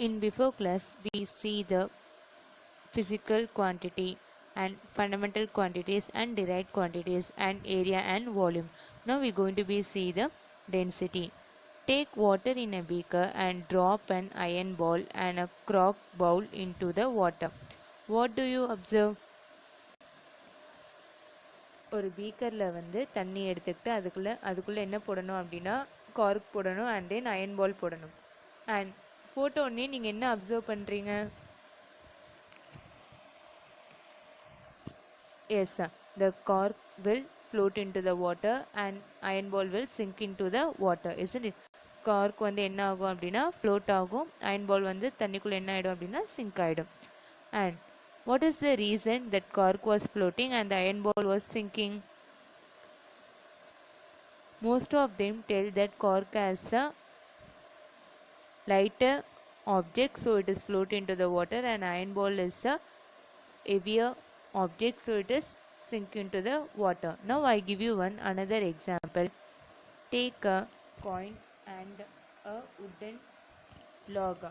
In before class, we see the physical quantity and fundamental quantities and derived quantities and area and volume. Now we're going to be see the density. Take water in a beaker and drop an iron ball and a cork bowl into the water. What do you observe? ஒரு பீக்கரில் வந்து தண்ணி எடுத்துக்கிட்டு அதுக்குள்ளே என்ன போடணும் அப்படின்னா கார்க் போடணும் and then iron பால் போடணும். அண்ட் போட்டோடனே நீங்கள் என்ன அப்சர்வ் பண்ணுறீங்க? Yes, the cork will float into the water and iron ball will sink into the water, isn't it? Cork வந்து என்ன ஆகும் அப்படின்னா float ஆகும், iron ball வந்து தண்ணிக்குள்ளே என்ன ஆகிடும் அப்படின்னா sink ஆகிடும். And what is the reason that cork was floating and the iron ball was sinking? Most of them tell that cork has a lighter object, so it is float into the water, and iron ball is a heavier object, so it is sink into the water. Now I give you another example. Take a coin and a wooden log.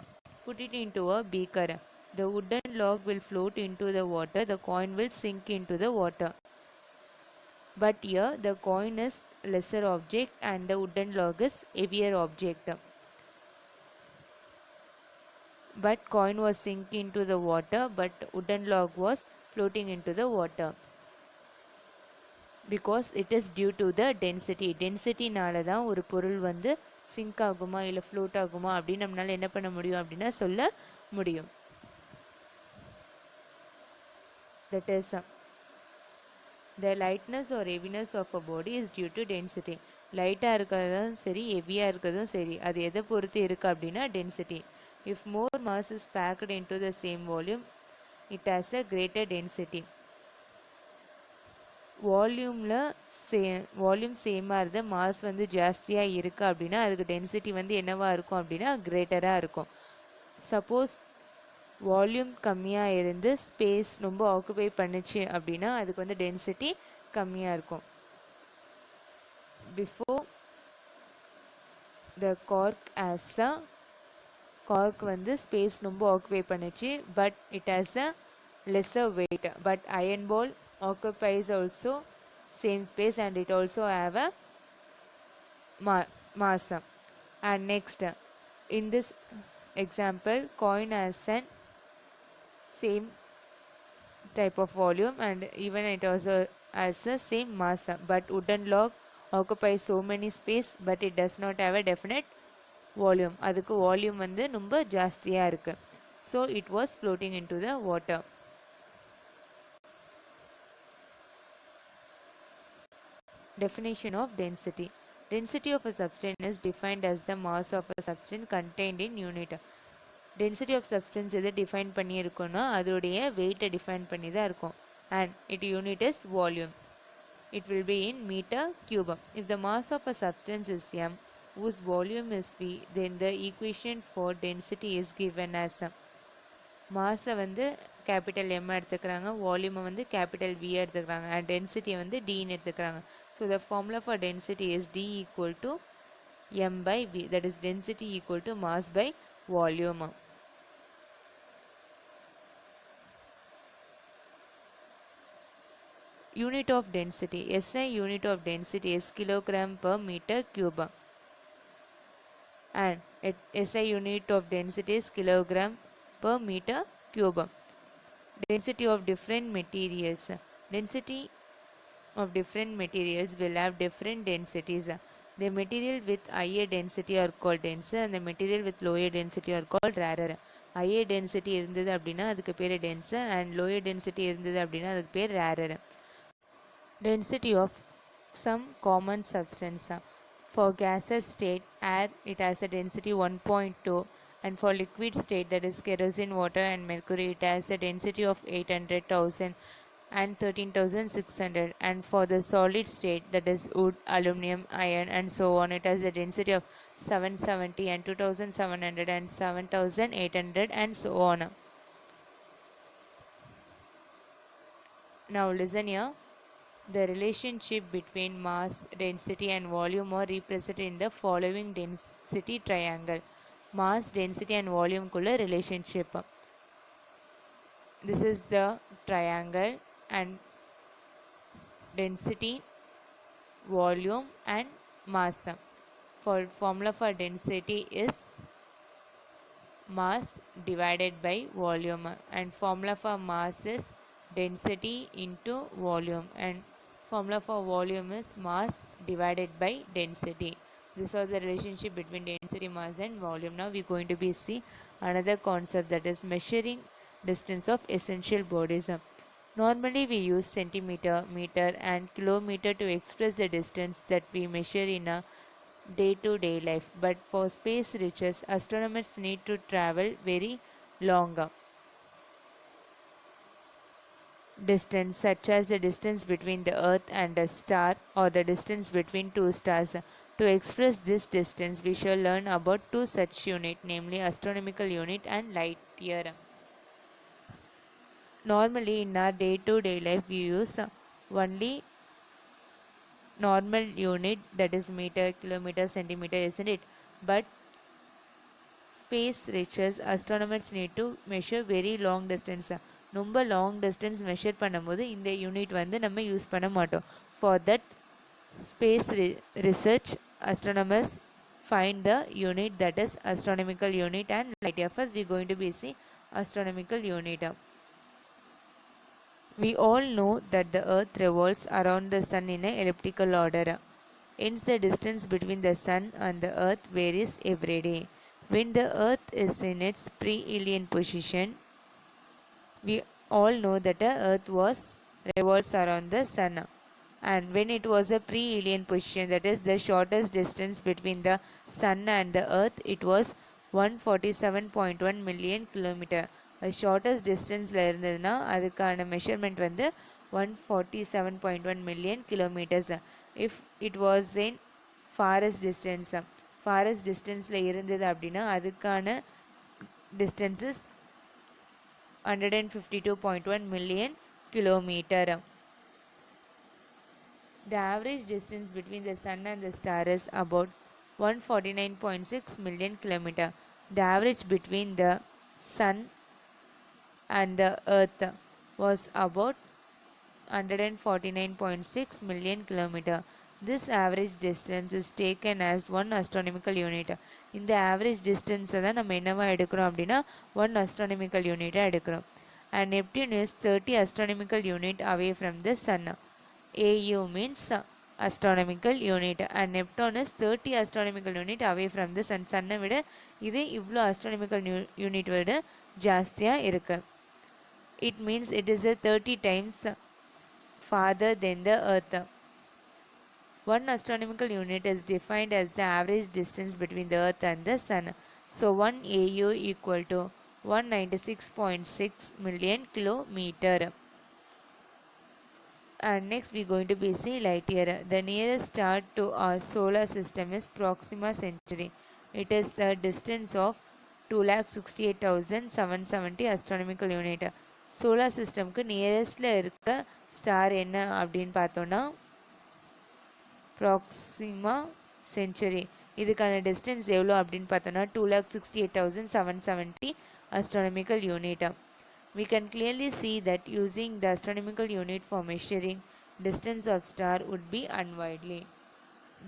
Put it into a beaker. The wooden log will float into the water. The coin will sink into the water. But here the coin is lesser object and the wooden log is heavier object. But coin was sink into the water, but wooden log was floating into the water. Because it is due to the density. டென்சிட்டினால தான் ஒரு பொருள் வந்து sink ஆகுமா இல்லை float ஆகுமா அப்படின்னு நம்மளால என்ன பண்ண முடியும் அப்படின்னா சொல்ல முடியும். That is the lightness or heaviness of a body is due to density. லைட்டாக இருக்கிறதும் சரி ஹெவியாக இருக்கிறதும் சரி அது எதை பொறுத்து இருக்குது அப்படின்னா density. If more mass is packed into the same volume, it has a greater density. Volume சேமாக இருந்து மாஸ் வந்து ஜாஸ்தியாக இருக்குது அப்படின்னா அதுக்கு டென்சிட்டி வந்து என்னவாக இருக்கும் அப்படின்னா கிரேட்டராக இருக்கும். சப்போஸ் வால்யூம் கம்மியாக இருந்து ஸ்பேஸ் ரொம்ப ஆக்குபை பண்ணுச்சு அப்படின்னா அதுக்கு வந்து டென்சிட்டி கம்மியாக இருக்கும். பிஃபோர் த கார்க் வந்து ஸ்பேஸ் ரொம்ப ஆக்குபை பண்ணுச்சு, but it has a lesser weight, but iron ball occupies also same space and it also have a mass. And next, in this example, coin has an same type of volume and even it also has the same mass, but wooden log occupies so many space but it does not have a definite volume. அதுக்கு volume வந்து ரொம்ப ஜாஸ்தியாக இருக்கு. So it was floating into the water. Definition of density. Density of a substance is defined as the mass of a substance contained in unit. Density of substance எது define பண்ணியிருக்கோன்னா அதோடைய வெயிட்டை define பண்ணி தான் இருக்கும். And its unit is volume. It will be in meter cube. If the mass of a substance is m, whose volume is v, then the equation for density is given as மாஸை வந்து capital M எடுத்துக்கிறாங்க, வால்யூமை வந்து capital V எடுத்துக்கிறாங்க, and டென்சிட்டியை வந்து டின்னு எடுத்துக்கிறாங்க. So the formula for density is D equal to M by V, that is density equal to mass by volume. Unit of density. SI unit of density is kilogram per meter cube. And SI unit of density is kilogram per meter cube. Density of different materials. Density of different materials will have different densities. The material with higher density are called denser and the material with lower density are called rarer. Higher density இருந்தது அப்படின்னா அதுக்கு பேர் denser and lower density இருந்தது அப்படின்னா அதுக்கு பேர் rarer. Density of some common substance. For gaseous state, air, it has a density 1.2, and for liquid state, that is kerosene, water and mercury, it has a density of 800,000 and 13,600, and for the solid state, that is wood, aluminum, iron and so on, it has a density of 770 and 2,700 and 7,800 and so on. Now listen here. The relationship between mass, density and volume are represented in the following density triangle. mass, density and volume kulla relationship. This is the triangle, and density, volume and mass. For formula for density is mass divided by volume, and formula for mass is density into volume, and formula for volume is mass divided by density. This was the relationship between density, mass and volume. Now we're going to be see another concept, that is measuring distance of essential bodies. Normally we use centimeter, meter and kilometer to express the distance that we measure in a day-to-day life, but for space research, astronomers need to travel very long distance, such as the distance between the Earth and a star or the distance between two stars. To express this distance, we shall learn about two such units, namely astronomical unit and light year. Normally, in our day-to-day life, we use only normal unit, that is meter, kilometer, centimeter, isn't it? But space research astronomers need to measure very long distance. ரொம்ப long distance measure பண்ணும்போது இந்த unit வந்து நம்ம use பண்ண மாட்டோம். For that space research astronomers find the unit, that is astronomical unit and light year. First we going to be see astronomical unit. We all know that the earth revolves around the sun in an elliptical order. Hence the distance between the sun and the earth varies every day. When the earth is in its pre-Elian position, we all know that the earth revolves around the sun. And when it was a pre-Elian position, that is the shortest distance between the sun and the earth, it was 147.1 million kilometer. The shortest distance இருந்ததுன்னா அதுக்கான measurement வந்து 147.1 million kilometers. If it was in farthest டிஸ்டன்ஸில் இருந்தது அப்படின்னா அதுக்கான distances 152.1 million kilometer. The average distance between the sun and the star is about 149.6 million kilometer. The average between the sun and the earth was about 149.6 million kilometer. This average distance is taken as one astronomical unit. இந்த average distance தான் நம்ம என்னவா எடுக்கிறோம் அப்படின்னா 1 astronomical unit எடுக்கிறோம். And Neptune is 30 astronomical unit away from the sun. AU means astronomical unit and Neptune is 30 astronomical unit away from the sun. சன்னை விட இது இவ்வளோ astronomical unit விட ஜாஸ்தியாக இருக்கு. It means it is a 30 times farther than the earth. One astronomical unit is defined as the average distance between the earth and the sun. So 1 AU equal to 196.6 million kilometer. And next we are going to be see light year. The nearest star to our solar system is Proxima Centauri. It is a distance of 2,68,770 astronomical unit. Solar சிஸ்டம்க்கு நியரஸ்டில் இருக்க star என்ன அப்படின்னு பார்த்தோன்னா Proxima century. இதுக்கான distance எவ்வளோ அப்படின்னு பார்த்தோன்னா 2,68,770 astronomical unit. We can clearly see that using the astronomical unit for measuring distance of star would be unwieldy.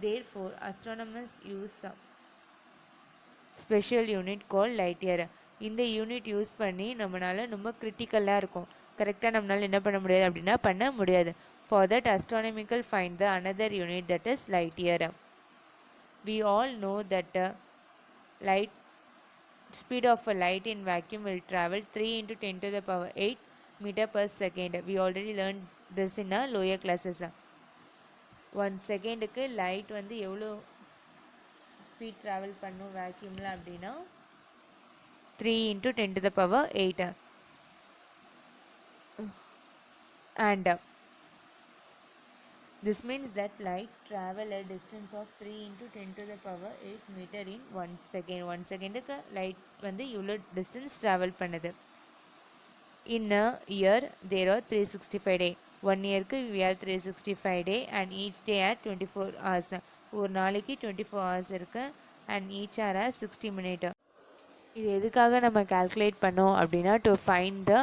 Therefore, astronomers use a special unit called light year. இந்த unit use பண்ணி நம்மளால் ரொம்ப கிரிட்டிக்கலாக இருக்கும், கரெக்டாக நம்மளால் என்ன பண்ண முடியாது அப்படின்னா பண்ண முடியாது. For that astronomical find the another unit, that is light year. We all know that light speed of a light in vacuum will travel 3 into 10 to the power 8 meter per second. We already learned this in our lower classes. 1 செகண்டுக்கு light வந்து எவ்வளோ speed travel பண்ணும் வேக்யூமில் அப்படின்னா 3 into 10 to the power 8. And this means that light travel a distance of 3 into 10 to the power 8 meter in 1 second. 1 செகண்டுக்கு light வந்து இவ்வளோ distance travel பண்ணுது. In a year there are 365 days. 1 இயருக்கு we have 365 days and each day at 24 hours. ஒரு நாளைக்கு 24 hours இருக்கு and each hour has 60 minutes. இது எதுக்காக நம்ம கால்குலேட் பண்ணோம் அப்படின்னா to find the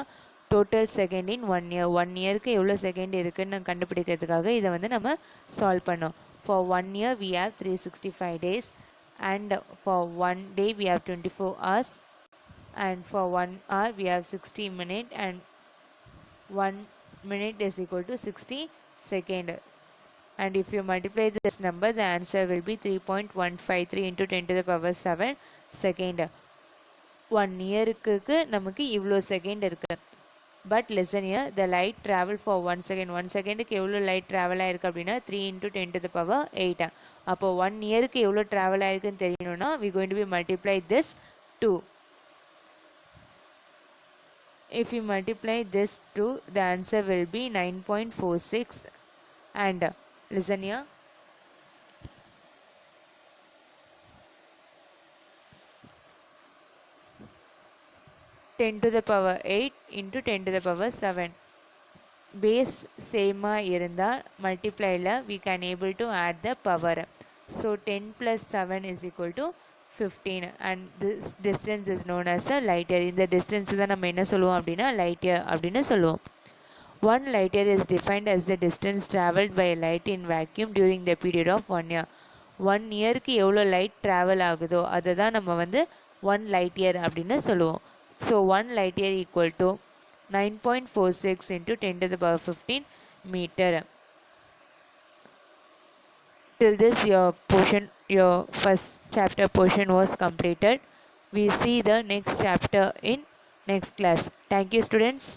total second in 1 year. 1 இயருக்கு எவ்வளோ செகண்ட் இருக்குன்னு கண்டுபிடிக்கிறதுக்காக இதை வந்து நம்ம சால்வ் பண்ணோம். For 1 year we have 365 days and for 1 day we have 24 hours and for 1 hour we have 60 minutes and 1 minute is equal to 60 second. And if you multiply this number, the answer will be 3.153 into 10 to the power 7 second. 1 இயருக்கு நமக்கு இவ்வளோ second இருக்கு. But listen here, the light travel for 1 second. 1 செகண்டுக்கு எவ்வளோ light travel ஆயிருக்கு அப்படின்னா 3 into 10 to the power 8. அப்போ 1 இயருக்கு எவ்வளோ ட்ராவல் ஆயிருக்குன்னு தெரியணும்னா we going to be multiply this 2. If you multiply this 2, the answer will be 9.46. And listen here, ten to the power 8 into 10 to the power 7. Base same இருந்தா multiplyல we can able to add the power. So 10 plus 7 is equal to 15 and this distance is known as a light year. இந்த distance தான் நம்ம என்ன சொல்லுவோம் அப்படின்னா light year அப்படின்னு சொல்லுவோம். One light year is defined as the distance traveled by a light in vacuum during the period of 1 year. 1 இயருக்கு எவ்வளோ லைட் ட்ராவல் ஆகுதோ அதை தான் நம்ம வந்து 1 light year அப்படின்னு சொல்லுவோம். So 1 light year equal to 9.46 into 10 to the power 15 meter. Till this your first chapter portion was completed. We see the next chapter in next class. Thank you students.